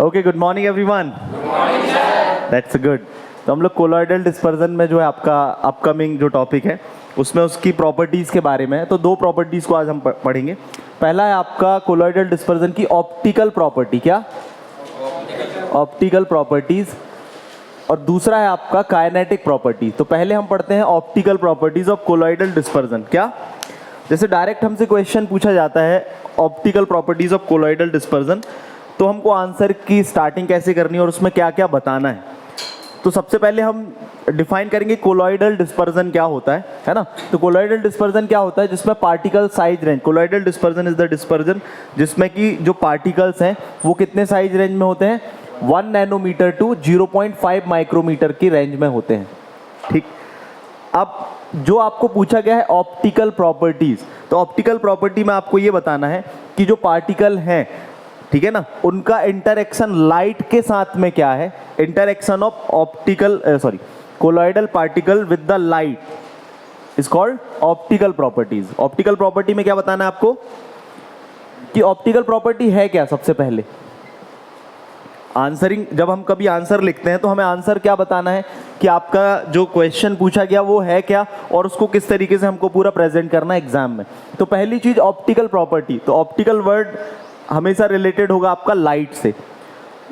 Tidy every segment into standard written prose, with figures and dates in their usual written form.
Okay, good morning everyone. That's good. तो हम लोग कोलॉइडल डिस्पर्जन में जो है आपका अपकमिंग जो टॉपिक है उसमें उसकी प्रॉपर्टीज़ के बारे में है। तो दो प्रॉपर्टीज़ को आज हम पढ़ेंगे। पहला है आपका कोलॉइडल डिस्पर्जन की ऑप्टिकल प्रॉपर्टी, क्या ऑप्टिकल प्रॉपर्टीज़, और दूसरा है आपका काइनेटिक प्रॉपर्टीज। तो पहले हम पढ़ते हैं optical properties of colloidal dispersion. क्या, जैसे डायरेक्ट हमसे क्वेश्चन पूछा जाता है optical properties of colloidal dispersion, तो हमको आंसर की स्टार्टिंग कैसे करनी है और उसमें क्या क्या बताना है। तो सबसे पहले हम डिफाइन करेंगे कोलॉइडल डिस्पर्जन क्या होता है ना। तो कोलॉइडल डिस्पर्जन क्या होता है, जिसमें particle size range, colloidal dispersion is the dispersion जिसमें कि जो पार्टिकल्स हैं वो कितने साइज रेंज में होते हैं, 1 नैनोमीटर टू 0.5 माइक्रोमीटर की रेंज में होते हैं। ठीक, अब जो आपको पूछा गया है ऑप्टिकल प्रॉपर्टीज, तो ऑप्टिकल प्रॉपर्टी में आपको ये बताना है कि जो पार्टिकल हैं, ठीक है ना, उनका इंटरेक्शन लाइट के साथ में क्या है, interaction of optical colloidal particle with the light is called optical properties. Optical property में क्या बताना है आपको कि ऑप्टिकल प्रॉपर्टी है क्या। सबसे पहले आंसरिंग, जब हम कभी आंसर लिखते हैं तो हमें आंसर क्या बताना है कि आपका जो क्वेश्चन पूछा गया वो है क्या और उसको किस तरीके से हमको पूरा प्रेजेंट करना है एग्जाम में। तो पहली चीज ऑप्टिकल प्रॉपर्टी, तो ऑप्टिकल वर्ड हमेशा रिलेटेड होगा आपका लाइट से।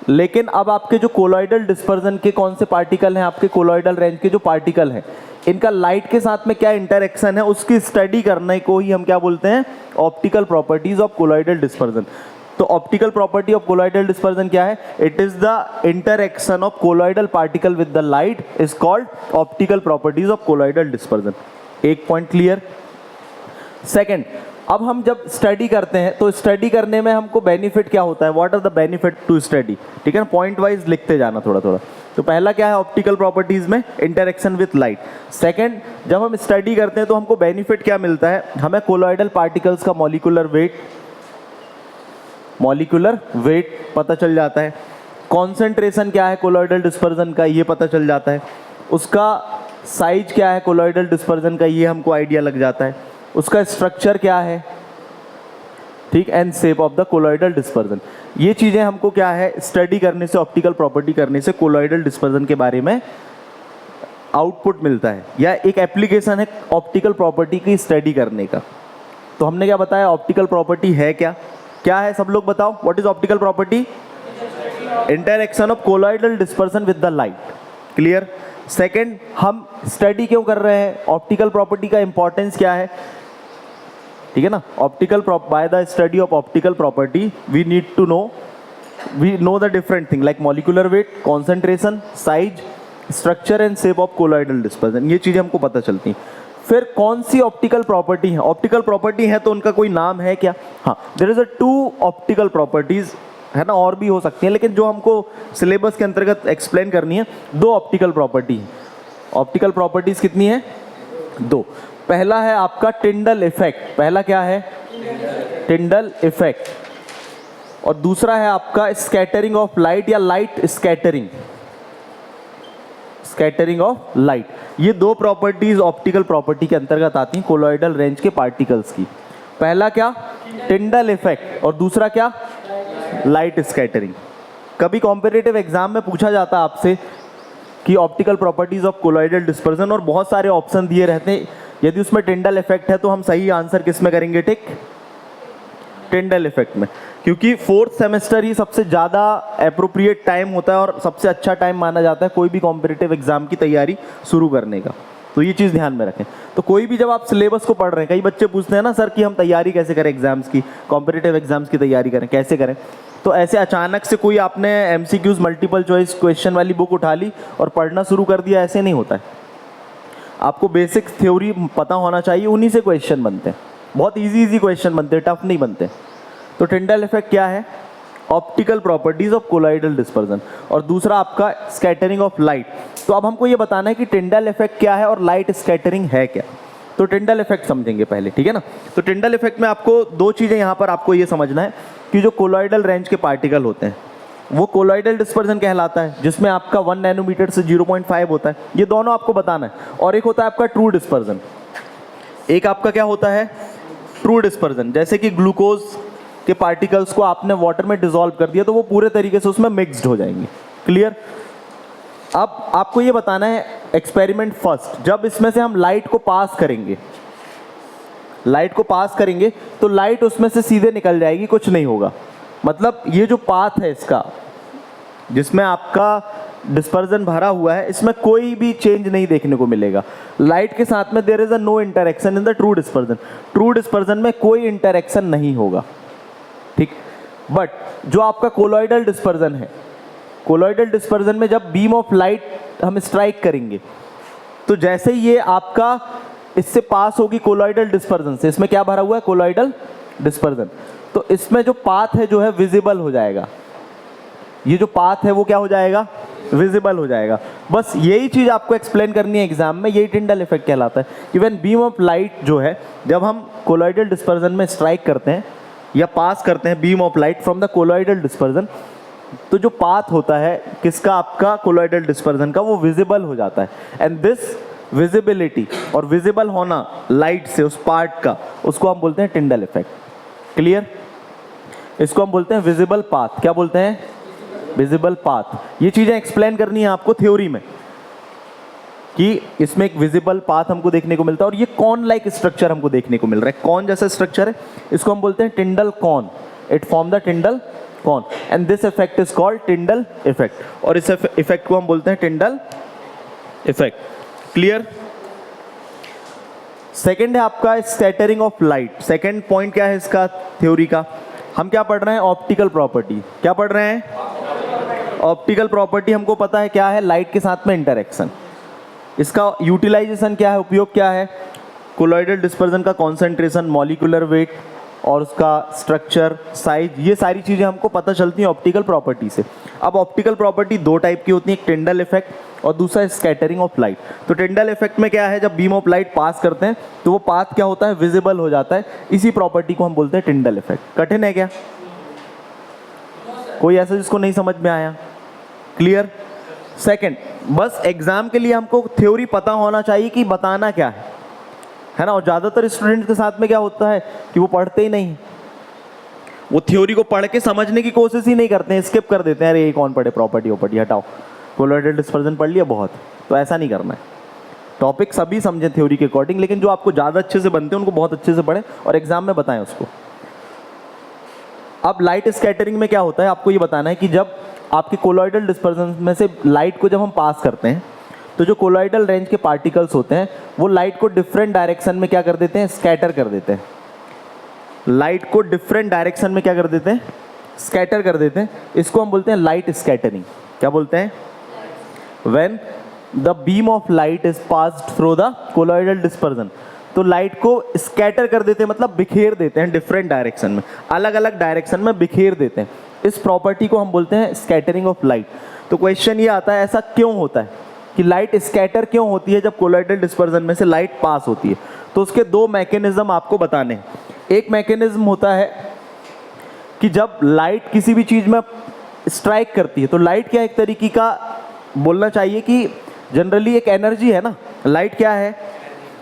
लेकिन अब आपके जो कोलॉइडल डिस्पर्जन के कौन से पार्टिकल हैं, आपके कोलॉइडल रेंज के जो पार्टिकल हैं, इनका लाइट के साथ में क्या इंटरेक्शन है, उसकी स्टडी करने को ही हम क्या बोलते हैं, optical properties of colloidal dispersion. तो optical property of colloidal dispersion क्या है, it is the interaction of colloidal particle with the light is called optical properties of colloidal dispersion. एक पॉइंट क्लियर। सेकंड, अब हम जब स्टडी करते हैं तो स्टडी करने में हमको बेनिफिट क्या होता है, what are the benefit to study, ठीक है ना, पॉइंट वाइज लिखते जाना थोड़ा थोड़ा। तो पहला क्या है ऑप्टिकल प्रॉपर्टीज में, इंटरेक्शन विथ लाइट। सेकंड, जब हम स्टडी करते हैं तो हमको बेनिफिट क्या मिलता है, हमें कोलॉइडल पार्टिकल्स का मॉलिक्यूलर वेट पता चल जाता है, कॉन्सेंट्रेशन क्या है कोलॉइडल डिस्पर्जन का ये पता चल जाता है, उसका साइज क्या है कोलॉइडल डिस्पर्जन का ये हमको आइडिया लग जाता है, उसका स्ट्रक्चर क्या है, ठीक, and shape of the colloidal dispersion. ये चीजें हमको क्या है स्टडी करने से, ऑप्टिकल प्रॉपर्टी करने से कोलॉइडल डिस्पर्जन के बारे में आउटपुट मिलता है, या एक एप्लीकेशन है ऑप्टिकल प्रॉपर्टी की स्टडी करने का। तो हमने क्या बताया, ऑप्टिकल प्रॉपर्टी है क्या, क्या है सब लोग बताओ, what is optical property, interaction of colloidal dispersion with the light. Clear. Second, हम स्टडी क्यों कर रहे हैं, ऑप्टिकल प्रॉपर्टी का इंपॉर्टेंस क्या है, ठीक है ना। Optical by the study of optical property we know the different thing like molecular weight, concentration, size, structure and shape of colloidal dispersion, ये चीजें हमको पता चलती हैं। फिर कौन सी ऑप्टिकल प्रॉपर्टी है, ऑप्टिकल प्रॉपर्टी है तो उनका कोई नाम है क्या, हाँ, there is a 2 optical properties, है ना, और भी हो सकती है लेकिन जो हमको सिलेबस के अंतर्गत एक्सप्लेन करनी है, 2 ऑप्टिकल प्रॉपर्टी है। ऑप्टिकल प्रॉपर्टीज कितनी है, 2। पहला है आपका टिंडल इफेक्ट, पहला क्या है, टिंडल इफेक्ट, और दूसरा है आपका स्कैटरिंग ऑफ लाइट या लाइट स्कैटरिंग ऑफ लाइट। ये 2 प्रॉपर्टीज ऑप्टिकल प्रॉपर्टी के अंतर्गत आती हैं कोलॉइडल रेंज के पार्टिकल्स की। पहला क्या, टिंडल इफेक्ट, और दूसरा क्या, लाइट स्कैटरिंग। कभी कॉम्पिटिटिव एग्जाम में पूछा जाता है आपसे कि optical properties of colloidal dispersion, और बहुत सारे ऑप्शन दिए रहते हैं, यदि उसमें टिंडल इफेक्ट है तो हम सही आंसर किस में करेंगे, टिक, टिंडल इफेक्ट में, क्योंकि 4th सेमेस्टर ही सबसे ज़्यादा एप्रोप्रिएट टाइम होता है और सबसे अच्छा टाइम माना जाता है कोई भी कॉम्पिटिटिव एग्जाम की तैयारी शुरू करने का। तो ये चीज़ ध्यान में रखें। तो कोई भी जब आप सिलेबस को पढ़ रहे हैं, कई बच्चे पूछते हैं ना सर कि हम तैयारी कैसे करें एग्जाम्स की, कॉम्पिटिटिव एग्जाम्स की तैयारी करें, कैसे करें। तो ऐसे अचानक से कोई आपने MCQs मल्टीपल चॉइस क्वेश्चन वाली बुक उठा ली और पढ़ना शुरू कर दिया, ऐसे नहीं होता है। आपको बेसिक थ्योरी पता होना चाहिए, उन्हीं से क्वेश्चन बनते हैं, बहुत इजी क्वेश्चन बनते हैं, टफ नहीं बनते। तो टिंडल इफेक्ट क्या है, optical properties of colloidal dispersion, और दूसरा आपका स्कैटरिंग ऑफ लाइट। तो अब हमको ये बताना है कि टिंडल इफेक्ट क्या है और लाइट स्कैटरिंग है क्या। तो टिंडल इफेक्ट समझेंगे पहले, ठीक है ना। तो टिंडल इफेक्ट में आपको 2 चीजें यहाँ पर आपको ये समझना है कि जो कोलॉइडल रेंज के पार्टिकल होते हैं वो कोलॉइडल डिस्पर्जन कहलाता है, जिसमें आपका 1 नैनोमीटर से 0.5 होता है, ये दोनों आपको बताना है। और एक होता है आपका ट्रू डिस्पर्जन, एक आपका क्या होता है, ट्रू डिस्पर्जन, जैसे कि ग्लूकोज के पार्टिकल्स को आपने वाटर में डिसॉल्व कर दिया तो वो पूरे तरीके से उसमें मिक्स्ड हो जाएंगे। क्लियर? अब आपको ये बताना है एक्सपेरिमेंट फर्स्ट, जब इसमें से हम लाइट को पास करेंगे, लाइट को पास करेंगे तो लाइट उसमें से सीधे निकल जाएगी, कुछ नहीं होगा। मतलब ये जो पाथ है इसका, जिसमें आपका डिस्पर्जन भरा हुआ है, इसमें कोई भी चेंज नहीं देखने को मिलेगा। लाइट के साथ में there is a no interaction in the true dispersion, true dispersion में कोई इंटरेक्शन नहीं होगा, ठीक। बट जो आपका कोलॉइडल डिस्पर्जन है, कोलॉइडल डिस्पर्जन में जब बीम ऑफ लाइट हम स्ट्राइक करेंगे तो जैसे ही ये आपका इससे पास होगी कोलॉइडल डिस्पर्जन से, इसमें क्या भरा हुआ है? Colloidal dispersion. तो इसमें जो पाथ है जो है विजिबल हो जाएगा, ये जो पाथ है वो क्या हो जाएगा? विजिबल हो जाएगा। बस यही चीज आपको एक्सप्लेन करनी है एग्जाम में, यही टिंडल इफेक्ट कहलाता है। इवन बीम ऑफ लाइट जो है, जब हम कोलॉइडल डिस्पर्जन में स्ट्राइक करते हैं या पास करते हैं beam of light from the colloidal dispersion, तो जो पाथ होता है किसका? आपका कोलॉइडल डिस्पर्जन का, वो विजिबल हो जाता है। एंड दिस विजिबिलिटी और विजिबल होना लाइट से उस पार्ट का, उसको हम बोलते हैं टिंडल इफेक्ट। क्लियर? इसको हम बोलते हैं विजिबल पाथ। क्या बोलते हैं? Visible path. ये चीजें एक्सप्लेन करनी है आपको थ्योरी में कि इसमें एक विजिबल पाथ हमको देखने को मिलता है और ये कॉन लाइक स्ट्रक्चर हमको देखने को मिल रहा है। कॉन जैसा स्ट्रक्चर है, इसको हम बोलते हैं Tyndall cone. It form the Tyndall cone and this effect is called Tyndall effect, और इस इफेक्ट को हम बोलते हैं टिंडल इफेक्ट। क्लियर? सेकेंड है आपका scattering of light. Second point क्या है इसका थ्योरी का? हम क्या पढ़ रहे हैं? Optical property. क्या पढ़ रहे हैं? Optical property. हमको पता है क्या है? लाइट के साथ में इंटरेक्शन। इसका यूटिलाइजेशन क्या है? उपयोग क्या है? कोलॉइडल डिस्पर्जन का कॉन्सेंट्रेशन, मॉलिक्यूलर वेट और उसका स्ट्रक्चर, साइज, ये सारी चीज़ें हमको पता चलती हैं ऑप्टिकल प्रॉपर्टी से। अब ऑप्टिकल प्रॉपर्टी दो टाइप की होती है, एक टिंडल इफेक्ट और दूसरा स्कैटरिंग ऑफ लाइट। तो टिंडल इफेक्ट में क्या है? जब बीम ऑफ लाइट पास करते हैं तो वो पाथ क्या होता है? विजिबल हो जाता है। इसी प्रॉपर्टी को हम बोलते हैं टिंडल इफेक्ट। कठिन है क्या? कोई ऐसा जिसको नहीं समझ में आया? क्लियर? सेकंड, बस एग्जाम के लिए हमको थ्योरी पता होना चाहिए कि बताना क्या है ना। और ज़्यादातर स्टूडेंट के साथ में क्या होता है कि वो पढ़ते ही नहीं, वो थ्योरी को पढ़ के समझने की कोशिश ही नहीं करते हैं, स्किप कर देते हैं। अरे ये कौन पढ़े, प्रॉपर्टी वॉपर्टी हटाओ, कोलॉइडल डिस्पर्जन पढ़ लिया बहुत। तो ऐसा नहीं करना है। टॉपिक सभी समझें थ्योरी के अकॉर्डिंग, लेकिन जो आपको ज़्यादा अच्छे से बनते हैं उनको बहुत अच्छे से पढ़ें और एग्जाम में बताएं उसको। अब लाइट स्कैटरिंग में क्या होता है आपको ये बताना है कि जब आपके कोलॉइडल डिस्पर्जन में से लाइट को जब हम पास करते हैं तो जो कोलॉइडल रेंज के पार्टिकल्स होते हैं वो लाइट को डिफरेंट डायरेक्शन में क्या कर देते हैं? स्कैटर कर देते हैं। लाइट को डिफरेंट डायरेक्शन में क्या कर देते हैं? स्कैटर कर देते हैं। इसको हम बोलते हैं लाइट स्कैटरिंग। क्या बोलते हैं? When the beam of light is passed through the colloidal dispersion, तो लाइट को स्कैटर कर देते हैं, मतलब बिखेर देते हैं डिफरेंट डायरेक्शन में, अलग अलग डायरेक्शन में बिखेर देते हैं। इस प्रॉपर्टी को हम बोलते हैं स्कैटरिंग ऑफ लाइट। तो क्वेश्चन ये आता है ऐसा क्यों होता है कि लाइट स्कैटर क्यों होती है जब कोलॉइडल डिस्पर्जन में से लाइट पास होती है? तो उसके दो मैकेनिज्म आपको बताने हैं। एक मैकेनिज्म होता है कि जब लाइट किसी भी चीज़ में स्ट्राइक करती है तो लाइट क्या एक तरीके का बोलना चाहिए कि जनरली एक एनर्जी है ना। लाइट क्या है?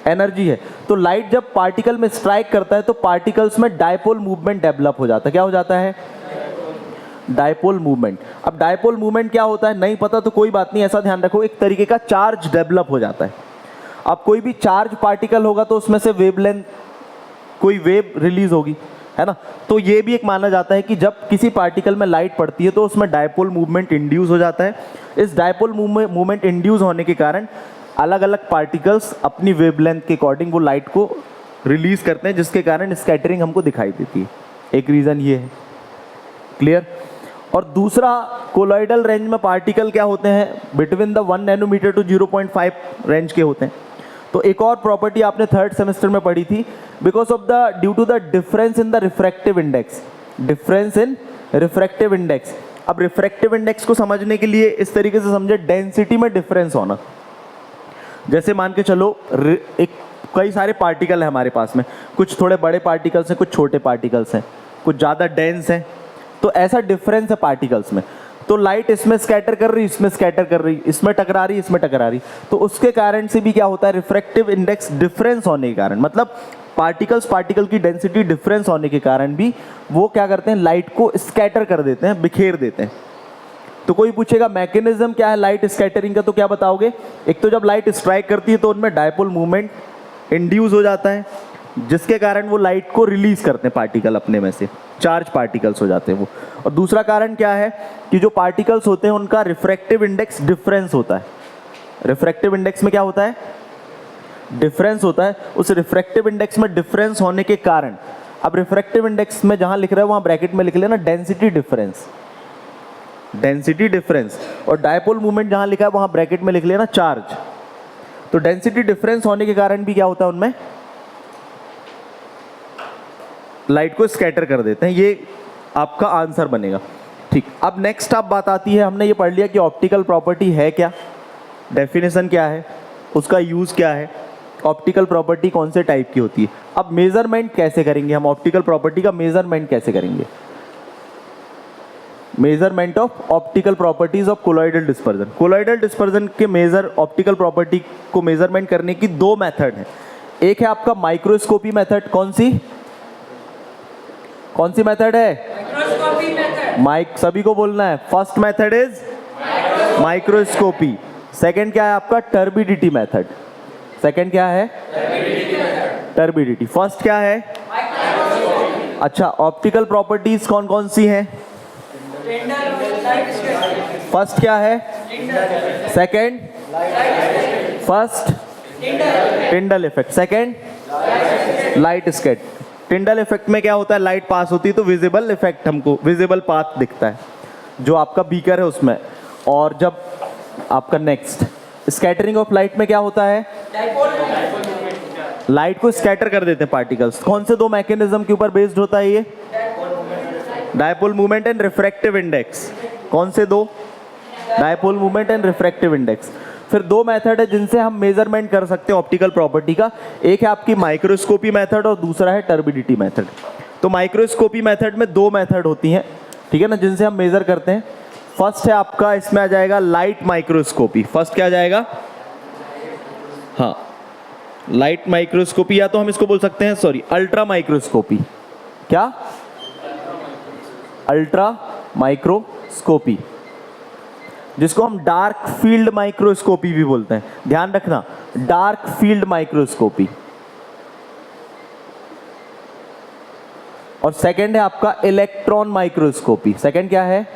एनर्जी है। तो लाइट जब पार्टिकल में स्ट्राइक करता है तो पार्टिकल्स में डायपोल मूवमेंट डेवलप हो जाता है। क्या हो जाता है? Dipole movement. अब डायपोल मूवमेंट क्या होता है नहीं पता तो कोई बात नहीं, ऐसा ध्यान रखो एक तरीके का चार्ज डेवलप हो जाता है। अब कोई भी चार्ज पार्टिकल होगा तो उसमें से वेवलेंथ, कोई वेव रिलीज होगी, है ना। तो ये भी एक माना जाता है कि जब किसी पार्टिकल में लाइट पड़ती है तो उसमें डायपोल मूवमेंट इंड्यूस हो जाता है। इस डायपोल मूवमेंट इंड्यूस होने के कारण अलग अलग पार्टिकल्स अपनी वेवलेंथ के अकॉर्डिंग वो लाइट को रिलीज करते हैं, जिसके कारण स्कैटरिंग हमको दिखाई देती है। एक रीज़न ये है। क्लियर? और दूसरा, कोलॉइडल रेंज में पार्टिकल क्या होते हैं? Between the 1 nanometre to 0.5 range के होते हैं। तो एक और प्रॉपर्टी आपने थर्ड सेमेस्टर में पढ़ी थी, because of the due to the difference in the refractive index. Difference in refractive index. अब रिफ्रैक्टिव इंडेक्स को समझने के लिए इस तरीके से समझे, डेंसिटी में डिफरेंस होना। जैसे मान के चलो एक कई सारे पार्टिकल है हमारे पास में, कुछ थोड़े बड़े पार्टिकल्स हैं, कुछ छोटे पार्टिकल्स हैं, कुछ ज़्यादा डेंस हैं। तो ऐसा डिफरेंस है पार्टिकल्स में। तो लाइट इसमें स्कैटर कर रही, इसमें स्कैटर कर रही, इसमें टकरा रही, इसमें टकरा रही, तो उसके कारण से भी क्या होता है, रिफ्रैक्टिव इंडेक्स डिफरेंस होने के कारण, मतलब पार्टिकल की डेंसिटी डिफरेंस होने के कारण भी वो क्या करते हैं, लाइट को स्कैटर कर देते हैं, बिखेर देते हैं। तो कोई पूछेगा मैकेनिज्म क्या है लाइट स्कैटरिंग का, तो क्या बताओगे? एक तो जब लाइट स्ट्राइक करती है तो उनमें डायपोल मूवमेंट इंड्यूस हो जाता है, जिसके कारण वो लाइट को रिलीज करते हैं पार्टिकल अपने में से, चार्ज पार्टिकल्स हो जाते हैं वो। और दूसरा कारण क्या है कि जो पार्टिकल्स होते हैं उनका रिफ्रैक्टिव इंडेक्स डिफरेंस होता है। रिफ्रैक्टिव इंडेक्स में क्या होता है, डिफरेंस होता है। उस रिफ्रैक्टिव इंडेक्स में डिफरेंस होने के कारण, अब रिफ्रैक्टिव इंडेक्स में जहां लिख रहे हो वहां ब्रैकेट में लिख लेना डेंसिटी डिफरेंस, डेंसिटी डिफरेंस, और डायपोल मूवमेंट जहां लिखा है वहां ब्रैकेट में लिख लेना चार्ज। तो डेंसिटी डिफरेंस होने के कारण भी क्या होता है, उनमें लाइट को स्कैटर कर देते हैं। ये आपका आंसर बनेगा। ठीक, अब नेक्स्ट आप बात आती है, हमने ये पढ़ लिया कि ऑप्टिकल प्रॉपर्टी है क्या, डेफिनेशन क्या है, उसका यूज क्या है, ऑप्टिकल प्रॉपर्टी कौन से टाइप की होती है। अब मेजरमेंट कैसे करेंगे हम, ऑप्टिकल प्रॉपर्टी का मेजरमेंट कैसे करेंगे? Measurement of optical properties of colloidal dispersion. Colloidal dispersion के मेजर ऑप्टिकल प्रॉपर्टी को मेजरमेंट करने की दो मेथड है। एक है आपका माइक्रोस्कोपी मेथड, कौन सी मेथड है? Microscopy method. माइक सभी को बोलना है। First method is microscopy. Second क्या है आपका? Turbidity method. सेकंड क्या है? टर्बिडिटी। फर्स्ट क्या है? अच्छा, ऑप्टिकल प्रॉपर्टीज कौन कौन सी हैं? फर्स्ट क्या है? Second, first Tyndall effect, second light scatter. Tyndall effect में क्या होता है, लाइट पास होती है तो विजिबल इफेक्ट, हमको विजिबल पाथ दिखता है जो आपका बीकर है उसमें। और जब आपका नेक्स्ट स्कैटरिंग ऑफ लाइट में क्या होता है, लाइट को स्कैटर कर देते हैं पार्टिकल्स। कौन से दो मैकेनिज्म के ऊपर बेस्ड होता है ये? Dipole movement and refractive index. कौन से दो? Dipole movement and refractive index. फिर दो मेथड है जिनसे हम मेजरमेंट कर सकते हैं ऑप्टिकल प्रॉपर्टी का। एक है आपकी माइक्रोस्कोपी मेथड और दूसरा है टर्बिडिटी मेथड। तो माइक्रोस्कोपी मेथड में दो मेथड होती हैं, ठीक है ना, जिनसे हम मेजर करते हैं। फर्स्ट है आपका, इसमें आ जाएगा लाइट माइक्रोस्कोपी। फर्स्ट क्या आ जाएगा? हाँ, लाइट माइक्रोस्कोपी, या तो हम इसको बोल सकते हैं, सॉरी, अल्ट्रा माइक्रोस्कोपी। क्या? अल्ट्रा माइक्रोस्कोपी, जिसको हम डार्क फील्ड माइक्रोस्कोपी भी बोलते हैं। ध्यान रखना, डार्क फील्ड माइक्रोस्कोपी। और सेकंड है आपका इलेक्ट्रॉन माइक्रोस्कोपी। सेकंड क्या है?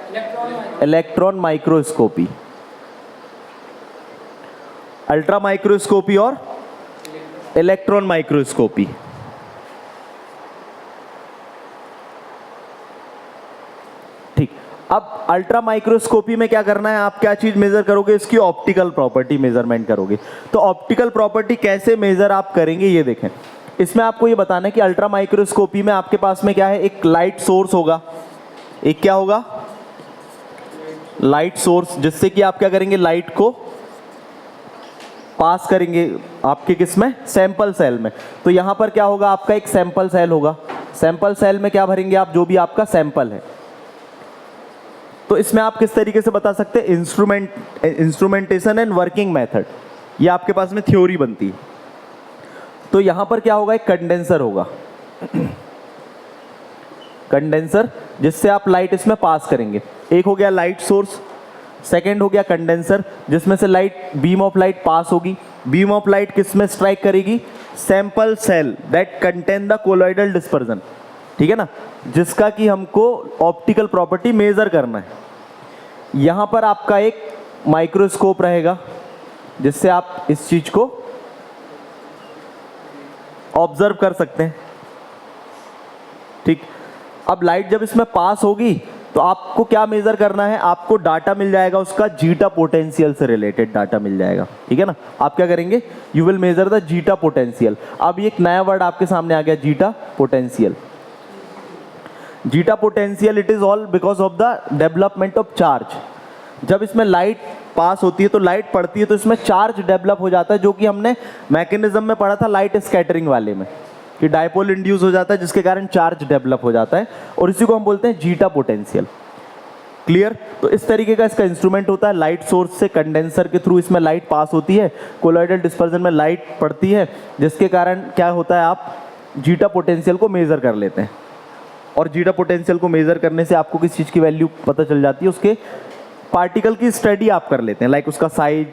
Electron microscopy. अल्ट्रा माइक्रोस्कोपी और इलेक्ट्रॉन माइक्रोस्कोपी। ठीक, अब अल्ट्रा माइक्रोस्कोपी में क्या करना है, आप क्या चीज मेजर करोगे? इसकी ऑप्टिकल प्रॉपर्टी मेजरमेंट करोगे। तो ऑप्टिकल प्रॉपर्टी कैसे मेजर आप करेंगे ये देखें। इसमें आपको ये बताना है कि अल्ट्रा माइक्रोस्कोपी में आपके पास में क्या है, एक लाइट सोर्स होगा। एक क्या होगा? लाइट सोर्स, जिससे कि आप क्या करेंगे, लाइट को पास करेंगे आपके किस में, सैंपल सेल में। तो यहां पर क्या होगा, आपका एक सैंपल सेल होगा। सैंपल सेल में क्या भरेंगे आप, जो भी आपका सैंपल है। तो इसमें आप किस तरीके से बता सकते हैं, इंस्ट्रूमेंटेशन एंड वर्किंग मेथड, ये आपके पास में थ्योरी बनती है। तो यहां पर क्या होगा, एक कंडेंसर होगा, कंडेंसर, जिससे आप लाइट इसमें पास करेंगे। एक हो गया लाइट सोर्स, सेकंड हो गया कंडेंसर, जिसमें से light, beam of light pass होगी। बीम ऑफ लाइट किस में स्ट्राइक करेगी? Sample cell that contain the colloidal dispersion, ठीक है ना, जिसका कि हमको ऑप्टिकल प्रॉपर्टी मेजर करना है। यहां पर आपका एक माइक्रोस्कोप रहेगा, जिससे आप इस चीज को ऑब्जर्व कर सकते हैं। ठीक, अब लाइट जब इसमें पास होगी तो आपको क्या मेजर करना है, आपको डाटा मिल जाएगा उसका, जीटा पोटेंशियल से रिलेटेड डाटा मिल जाएगा, ठीक है ना। आप क्या करेंगे, you will measure the zeta potential. अब एक नया वर्ड आपके सामने आ गया, zeta potential. Zeta potential, it is all because of the development of charge. जब इसमें लाइट पास होती है तो लाइट पड़ती है तो इसमें चार्ज डेवलप हो जाता है, जो कि हमने मैकेनिज्म में पढ़ा था लाइट स्कैटरिंग वाले में, कि डायपोल इंड्यूस हो जाता है जिसके कारण चार्ज डेवलप हो जाता है, और इसी को हम बोलते हैं जीटा पोटेंशियल। क्लियर। तो इस तरीके का इसका इंस्ट्रूमेंट होता है, लाइट सोर्स से कंडेंसर के थ्रू इसमें लाइट पास होती है, कोलॉइडल डिस्पर्जन में लाइट पड़ती है, जिसके कारण क्या होता है, आप जीटा पोटेंशियल को मेज़र कर लेते हैं। और जीटा पोटेंशियल को मेज़र करने से आपको किस चीज़ की वैल्यू पता चल जाती है, उसके पार्टिकल की स्टडी आप कर लेते हैं, लाइक उसका साइज,